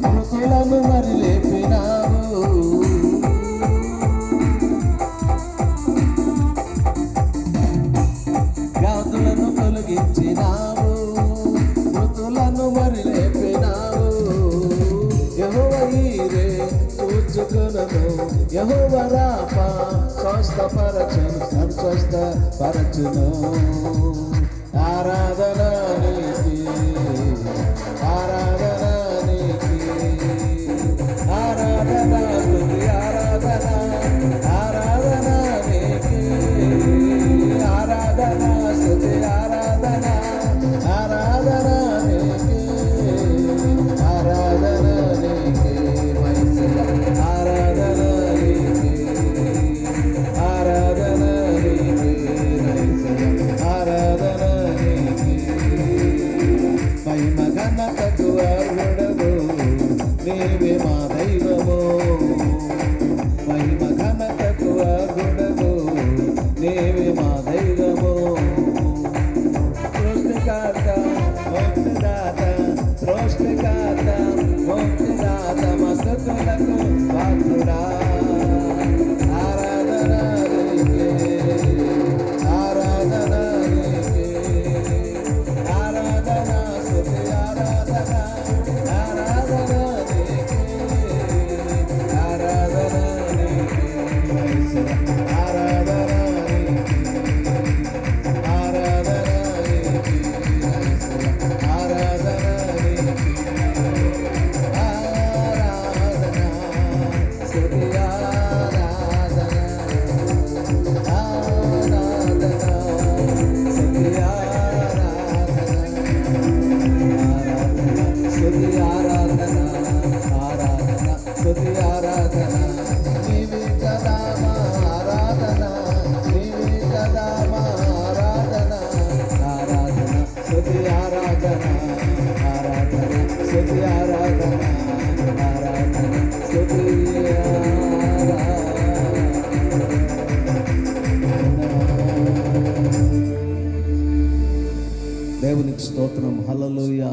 మృతులను మరి లేపినావు, వ్యాధులను తొలగించినావు, మృతులను మరి లేపినావు. యెహోవా ఈరే చూచుకొనును, యెహోవా రాఫా స్వస్థపరచును, స్వస్థపరచును. ఆరాధన నీకి, ఆరాధన నీకి, ఆరాధన స్తుతి ఆరాధన, ఆరాధన నీకి, ఆరాధన స్తుతి ఆరాధన, ఆరాధన నీకి, ఆరాధన నీకి, ఆరాధన నీకి, ఆరాధన నీకి, ఆరాధన నీకి. మహిమ ఘనతకు అర్హుడవు నీవే మా దైవము, మహిమ ఘనతకు అర్హుడవు నీవే మా దైవము. సృష్టికర్త ముక్తిదాత, సృష్టికర్త ముక్తిదాత, మస్తుతులకు పాత్రుడా. ఆరాధన నీకే, ఆరాధన నీకే, ఆరాధన స్తుతి ఆరాధన, ఆరాధన నీకే, ఆరాధన నీకే, ఆరాధన నీకే, ఆరాధన నీకే, ఆరాధన నీకే, ఆరాధన స్తుతి ఆరాధన, ఆరాధన స్తుతి ఆరాధన, ఆరాధన స్తుతి ఆరాధన. నీవే కదా మా ఆరాధన, నీవే కదా మా ఆరాధన, ఆరాధన స్తుతి ఆరాధన, ఆరాధన స్తుతి ఆరాధన, ఆరాధన స్తుతి ఆరాధన. దేవునికి స్తోత్రం. హల్లెలూయా.